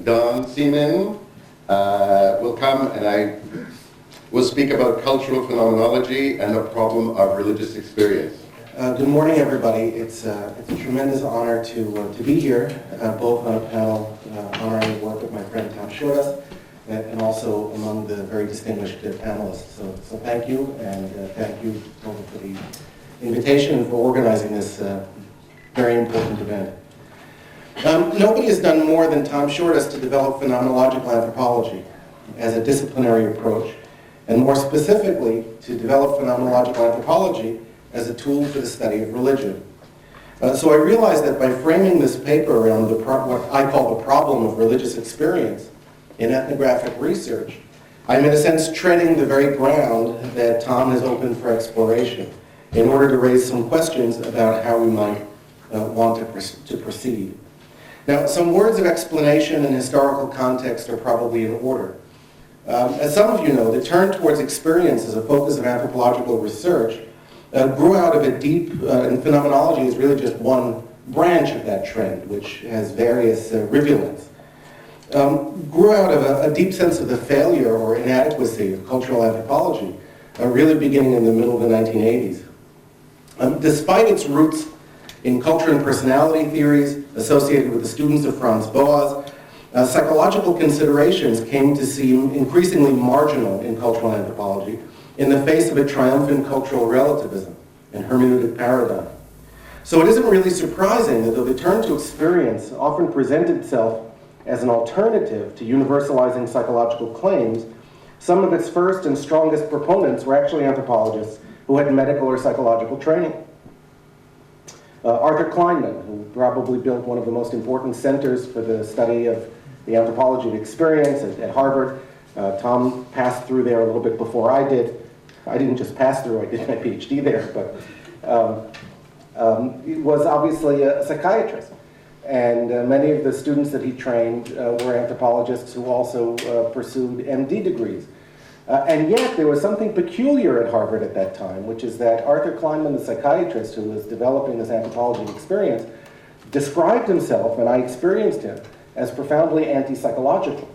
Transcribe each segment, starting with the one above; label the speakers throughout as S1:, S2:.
S1: Don Seeman will come, and I will speak about cultural phenomenology and the problem of religious experience.
S2: Good morning, everybody. It's a tremendous honor to be here, both on a panel honoring the work of my friend Tom Shortas, and also among the very distinguished panelists. So thank you, and thank you for the invitation and for organizing this very important event. Nobody has done more than Tom Shortas to develop phenomenological anthropology as a disciplinary approach, and more specifically, to develop phenomenological anthropology as a tool for the study of religion. So I realized that by framing this paper around what I call the problem of religious experience in ethnographic research, I'm in a sense treading the very ground that Tom has opened for exploration in order to raise some questions about how we might want to proceed. Now, some words of explanation and historical context are probably in order. As some of you know, the turn towards experience as a focus of anthropological research grew out of a deep, and phenomenology is really just one branch of that trend, which has various rivulets. Grew out of a deep sense of the failure or inadequacy of cultural anthropology, really beginning in the middle of the 1980s. Despite its roots in culture and personality theories associated with the students of Franz Boas, psychological considerations came to seem increasingly marginal in cultural anthropology in the face of a triumphant cultural relativism and hermeneutic paradigm. So it isn't really surprising that though the turn to experience often presented itself as an alternative to universalizing psychological claims, some of its first and strongest proponents were actually anthropologists who had medical or psychological training. Arthur Kleinman, who probably built one of the most important centers for the study of the anthropology of experience at Harvard. Tom passed through there a little bit before I did. I didn't just pass through, I did my PhD there, but he was obviously a psychiatrist. And many of the students that he trained were anthropologists who also pursued MD degrees. And yet there was something peculiar at Harvard at that time, which is that Arthur Kleinman, the psychiatrist who was developing this anthropology of experience, described himself, and I experienced him, as profoundly anti-psychological,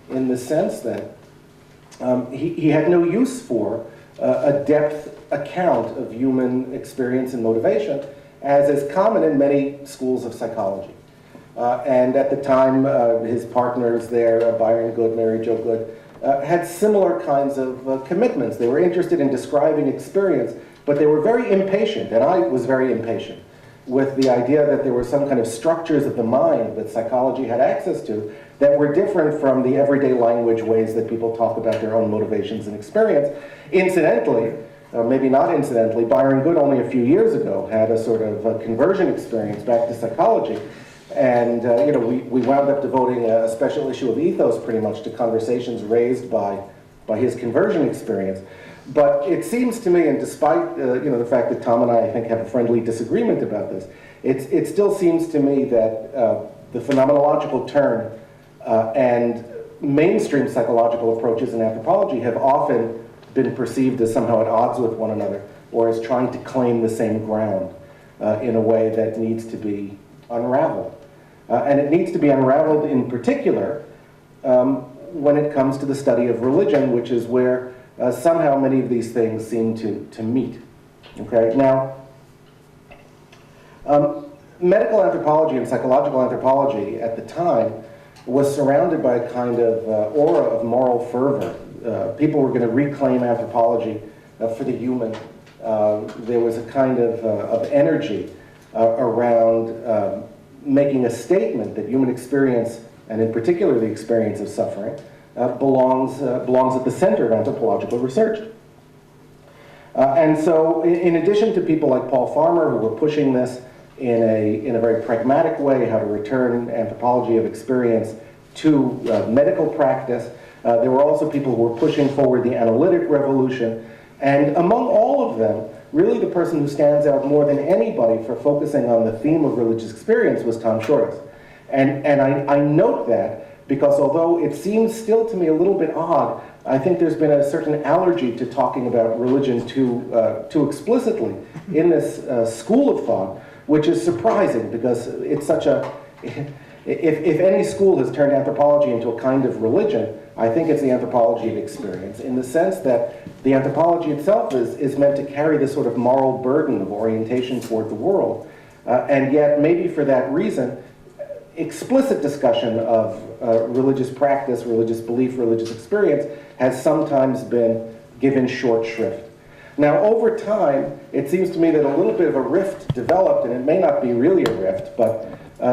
S2: in the sense that he had no use for a depth account of human experience and motivation, as is common in many schools of psychology. And at the time, his partners there, Byron Good, Mary Jo Good, had similar kinds of commitments. They were interested in describing experience, but they were very impatient, and I was very impatient, with the idea that there were some kind of structures of the mind that psychology had access to that were different from the everyday language ways that people talk about their own motivations and experience. Incidentally, or maybe not incidentally, Byron Good only a few years ago had a sort of conversion experience back to psychology. And we wound up devoting a special issue of Ethos pretty much to conversations raised by his conversion experience. But it seems to me, and despite the fact that Tom and I think, have a friendly disagreement about this, it still seems to me that the phenomenological turn and mainstream psychological approaches in anthropology have often been perceived as somehow at odds with one another, or as trying to claim the same ground in a way that needs to be unraveled. And it needs to be unraveled in particular when it comes to the study of religion, which is where somehow many of these things seem to meet. Okay, now, medical anthropology and psychological anthropology at the time was surrounded by a kind of aura of moral fervor. People were going to reclaim anthropology for the human. There was a kind of energy around making a statement that human experience, and in particular the experience of suffering, belongs at the center of anthropological research. And so in addition to people like Paul Farmer, who were pushing this in a very pragmatic way, how to return anthropology of experience to medical practice, there were also people who were pushing forward the analytic revolution. And among all of them, really the person who stands out more than anybody for focusing on the theme of religious experience was Tom Shortas. And I note that because although it seems still to me a little bit odd, I think there's been a certain allergy to talking about religion too explicitly in this school of thought, which is surprising because it's such a If any school has turned anthropology into a kind of religion, I think it's the anthropology of experience, in the sense that the anthropology itself is meant to carry this sort of moral burden of orientation toward the world. And yet, maybe for that reason, explicit discussion of religious practice, religious belief, religious experience has sometimes been given short shrift. Now, over time, it seems to me that a little bit of a rift developed, and it may not be really a rift, but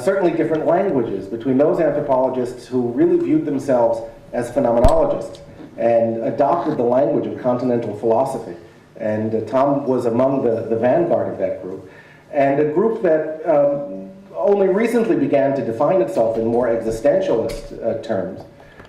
S2: certainly different languages between those anthropologists who really viewed themselves as phenomenologists and adopted the language of continental philosophy. And Tom was among the vanguard of that group. And a group that only recently began to define itself in more existentialist terms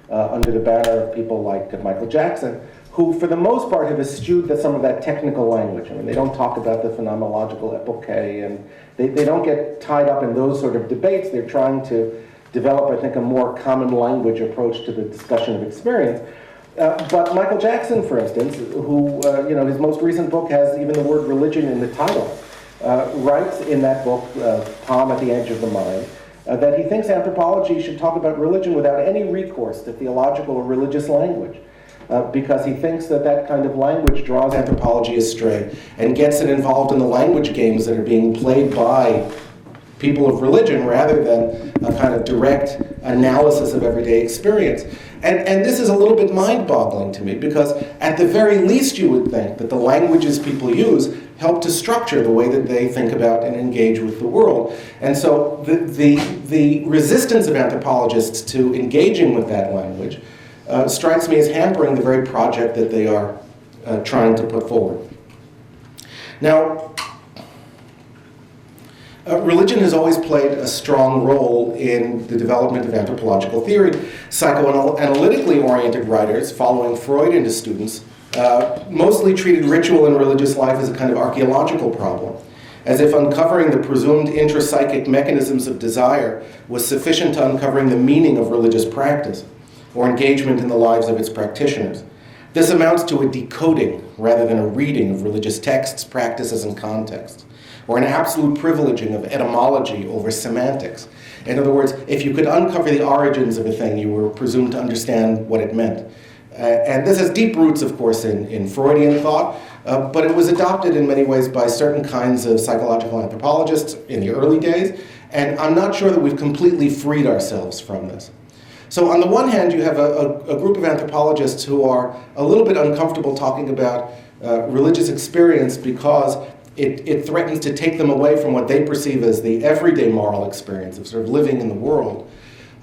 S2: under the banner of people like Michael Jackson, who for the most part have eschewed some of that technical language. I mean, they don't talk about the phenomenological epoche, and they don't get tied up in those sort of debates. They're trying to develop, I think, a more common language approach to the discussion of experience. But Michael Jackson, for instance, who, his most recent book has even the word religion in the title, writes in that book, Palm at the Edge of the Mind, that he thinks anthropology should talk about religion without any recourse to theological or religious language. Because he thinks that kind of language draws anthropology astray and gets it involved in the language games that are being played by people of religion rather than a kind of direct analysis of everyday experience. And this is a little bit mind-boggling to me, because at the very least you would think that the languages people use help to structure the way that they think about and engage with the world. And so the resistance of anthropologists to engaging with that language strikes me as hampering the very project that they are trying to put forward. Now, religion has always played a strong role in the development of anthropological theory. Psychoanalytically oriented writers, following Freud into students, mostly treated ritual and religious life as a kind of archaeological problem, as if uncovering the presumed intrapsychic mechanisms of desire was sufficient to uncovering the meaning of religious practice or engagement in the lives of its practitioners. This amounts to a decoding rather than a reading of religious texts, practices, and contexts, or an absolute privileging of etymology over semantics. In other words, if you could uncover the origins of a thing, you were presumed to understand what it meant. And this has deep roots, of course, in Freudian thought, but it was adopted in many ways by certain kinds of psychological anthropologists in the early days, and I'm not sure that we've completely freed ourselves from this. So on the one hand, you have a group of anthropologists who are a little bit uncomfortable talking about religious experience because it threatens to take them away from what they perceive as the everyday moral experience of sort of living in the world.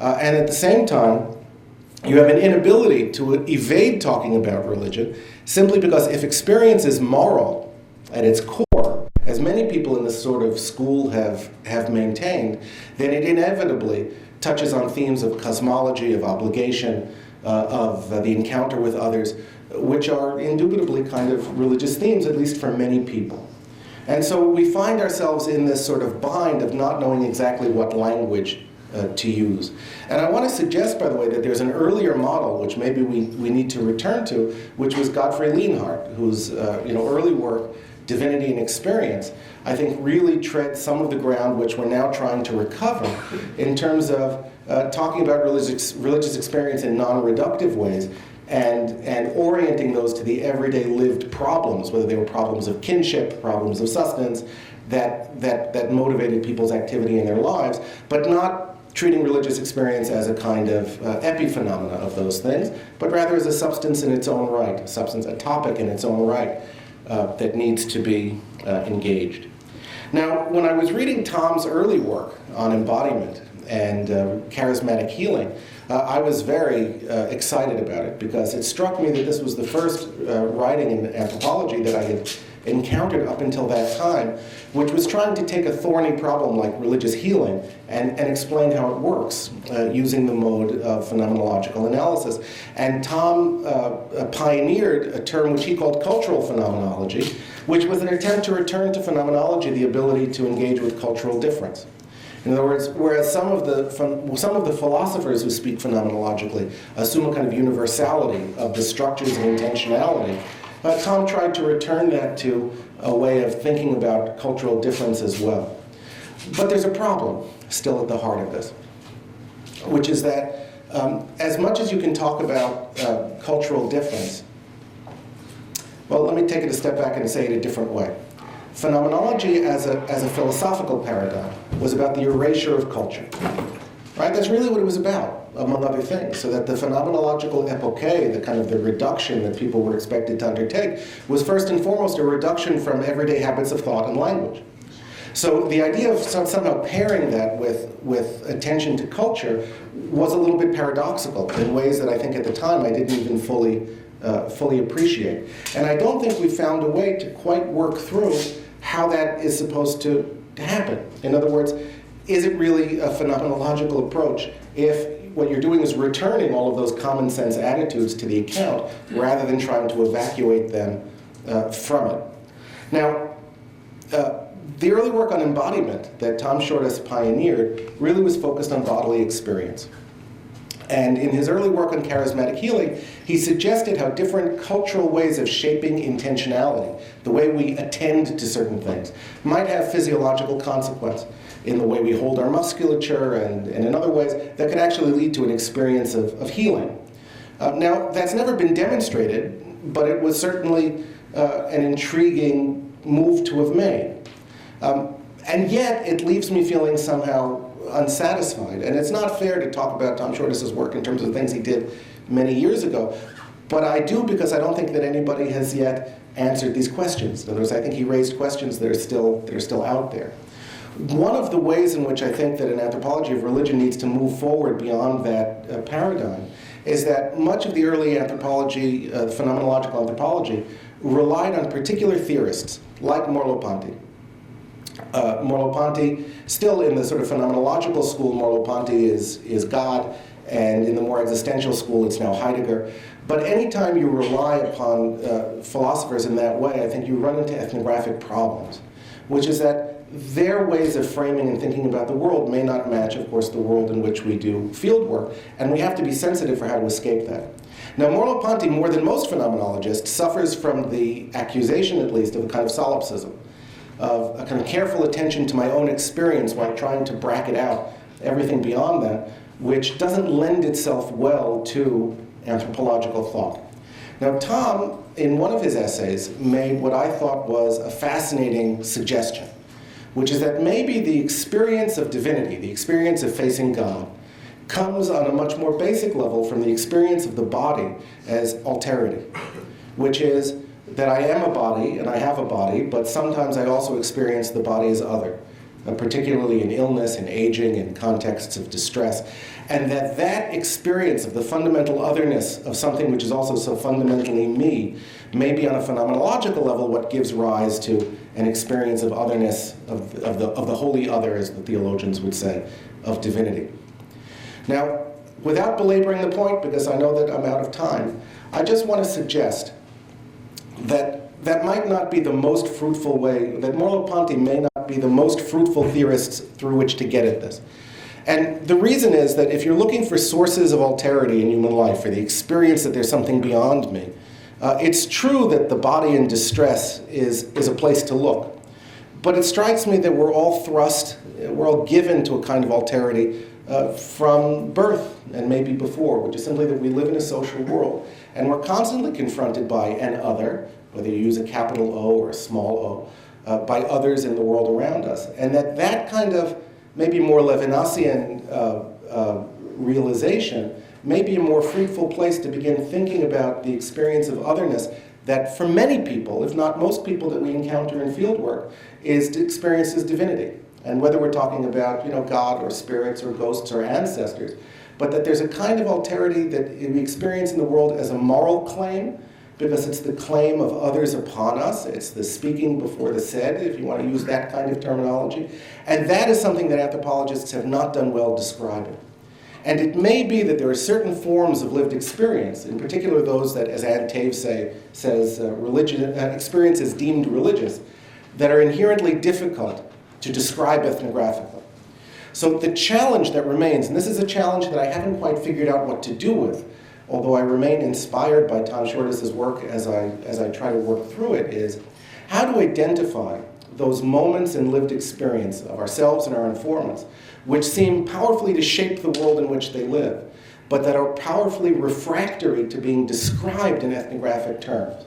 S2: And at the same time, you have an inability to evade talking about religion simply because if experience is moral at its core, as many people in this sort of school have maintained, then it inevitably touches on themes of cosmology, of obligation, of the encounter with others, which are indubitably kind of religious themes, at least for many people. And so we find ourselves in this sort of bind of not knowing exactly what language to use. And I want to suggest, by the way, that there's an earlier model, which maybe we need to return to, which was Gottfried Lienhardt, whose early work, Divinity and Experience, I think really treads some of the ground which we're now trying to recover in terms of talking about religious experience in non-reductive ways and orienting those to the everyday lived problems, whether they were problems of kinship, problems of sustenance, that motivated people's activity in their lives, but not treating religious experience as a kind of epiphenomena of those things, but rather as a substance in its own right, a topic in its own right that needs to be engaged. Now, when I was reading Tom's early work on embodiment and charismatic healing, I was very excited about it because it struck me that this was the first writing in anthropology that I had encountered up until that time, which was trying to take a thorny problem like religious healing and explain how it works using the mode of phenomenological analysis. And Tom pioneered a term which he called cultural phenomenology, which was an attempt to return to phenomenology the ability to engage with cultural difference. In other words, whereas some of the philosophers who speak phenomenologically assume a kind of universality of the structures and intentionality, Tom tried to return that to a way of thinking about cultural difference as well. But there's a problem still at the heart of this. which is that as much as you can talk about cultural difference, well, let me take it a step back and say it a different way. Phenomenology as a philosophical paradigm was about the erasure of culture. Right? That's really what it was about, among other things. So that the phenomenological epoche, the reduction that people were expected to undertake, was first and foremost a reduction from everyday habits of thought and language. So the idea of somehow pairing that with attention to culture was a little bit paradoxical in ways that I think at the time I didn't even fully appreciate. And I don't think we found a way to quite work through how that is supposed to happen. In other words, is it really a phenomenological approach if what you're doing is returning all of those common sense attitudes to the account rather than trying to evacuate them from it? Now, the early work on embodiment that Tom Shortis pioneered really was focused on bodily experience. And in his early work on charismatic healing, he suggested how different cultural ways of shaping intentionality, the way we attend to certain things, might have physiological consequence in the way we hold our musculature and in other ways that could actually lead to an experience of healing. Now, that's never been demonstrated, but it was certainly an intriguing move to have made. And yet, it leaves me feeling somehow unsatisfied. And it's not fair to talk about Tom Shortis's work in terms of things he did many years ago, but I do because I don't think that anybody has yet answered these questions. In other words, I think he raised questions that are still out there. One of the ways in which I think that an anthropology of religion needs to move forward beyond that paradigm is that much of the early anthropology, phenomenological anthropology, relied on particular theorists like Merleau-Ponty. Merleau-Ponty, still in the sort of phenomenological school, Merleau-Ponty is God, and in the more existential school, it's now Heidegger. But anytime you rely upon philosophers in that way, I think you run into ethnographic problems, which is that their ways of framing and thinking about the world may not match, of course, the world in which we do field work, and we have to be sensitive for how to escape that. Now, Merleau-Ponty, more than most phenomenologists, suffers from the accusation, at least, of a kind of solipsism, of a kind of careful attention to my own experience while trying to bracket out everything beyond that, which doesn't lend itself well to anthropological thought. Now, Tom, in one of his essays, made what I thought was a fascinating suggestion, which is that maybe the experience of divinity, the experience of facing God, comes on a much more basic level from the experience of the body as alterity, which is that I am a body and I have a body, but sometimes I also experience the body as other, particularly in illness and aging and contexts of distress, and that experience of the fundamental otherness of something which is also so fundamentally me may be on a phenomenological level what gives rise to an experience of otherness, of the holy other, as the theologians would say, of divinity. Now, without belaboring the point, because I know that I'm out of time, I just want to suggest that might not be the most fruitful way, that Merleau-Ponty may not be the most fruitful theorists through which to get at this. And the reason is that if you're looking for sources of alterity in human life, for the experience that there's something beyond me, it's true that the body in distress is a place to look. But it strikes me that we're all given to a kind of alterity from birth and maybe before, which is simply that we live in a social world. And we're constantly confronted by an other, whether you use a capital O or a small o, by others in the world around us. And that kind of maybe more Levinasian realization may be a more fruitful place to begin thinking about the experience of otherness that for many people, if not most people that we encounter in fieldwork, is experiences divinity. And whether we're talking about God or spirits or ghosts or ancestors, but that there's a kind of alterity that we experience in the world as a moral claim, because it's the claim of others upon us. It's the speaking before the said, if you want to use that kind of terminology. And that is something that anthropologists have not done well describing. And it may be that there are certain forms of lived experience, in particular those that, as Ann Taves says, experience is deemed religious, that are inherently difficult to describe ethnographically. So the challenge that remains, and this is a challenge that I haven't quite figured out what to do with, although I remain inspired by Tom Shortis's work as I try to work through it, is how to identify those moments in lived experience of ourselves and our informants, which seem powerfully to shape the world in which they live, but that are powerfully refractory to being described in ethnographic terms.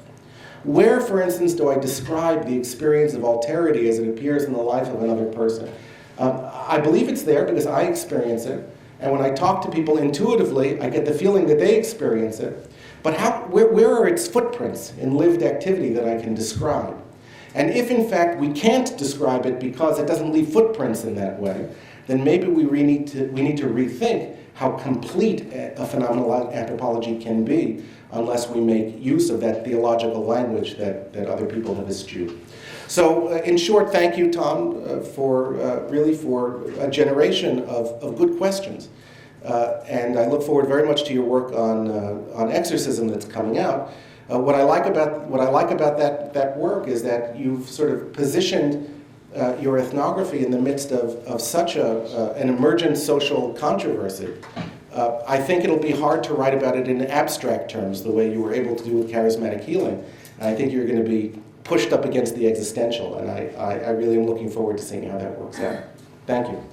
S2: Where, for instance, do I describe the experience of alterity as it appears in the life of another person? I believe it's there because I experience it, and when I talk to people intuitively, I get the feeling that they experience it. But where are its footprints in lived activity that I can describe? And if, in fact, we can't describe it because it doesn't leave footprints in that way, then maybe we need to rethink how complete a phenomenal anthropology can be unless we make use of that theological language that other people have eschewed. So, in short, thank you, Tom, for a generation of good questions. And I look forward very much to your work on exorcism that's coming out. What I like about that work is that you've sort of positioned your ethnography in the midst of such an emergent social controversy. I think it'll be hard to write about it in abstract terms the way you were able to do with charismatic healing. And I think you're going to be pushed up against the existential, and I really am looking forward to seeing how that works out. Thank you.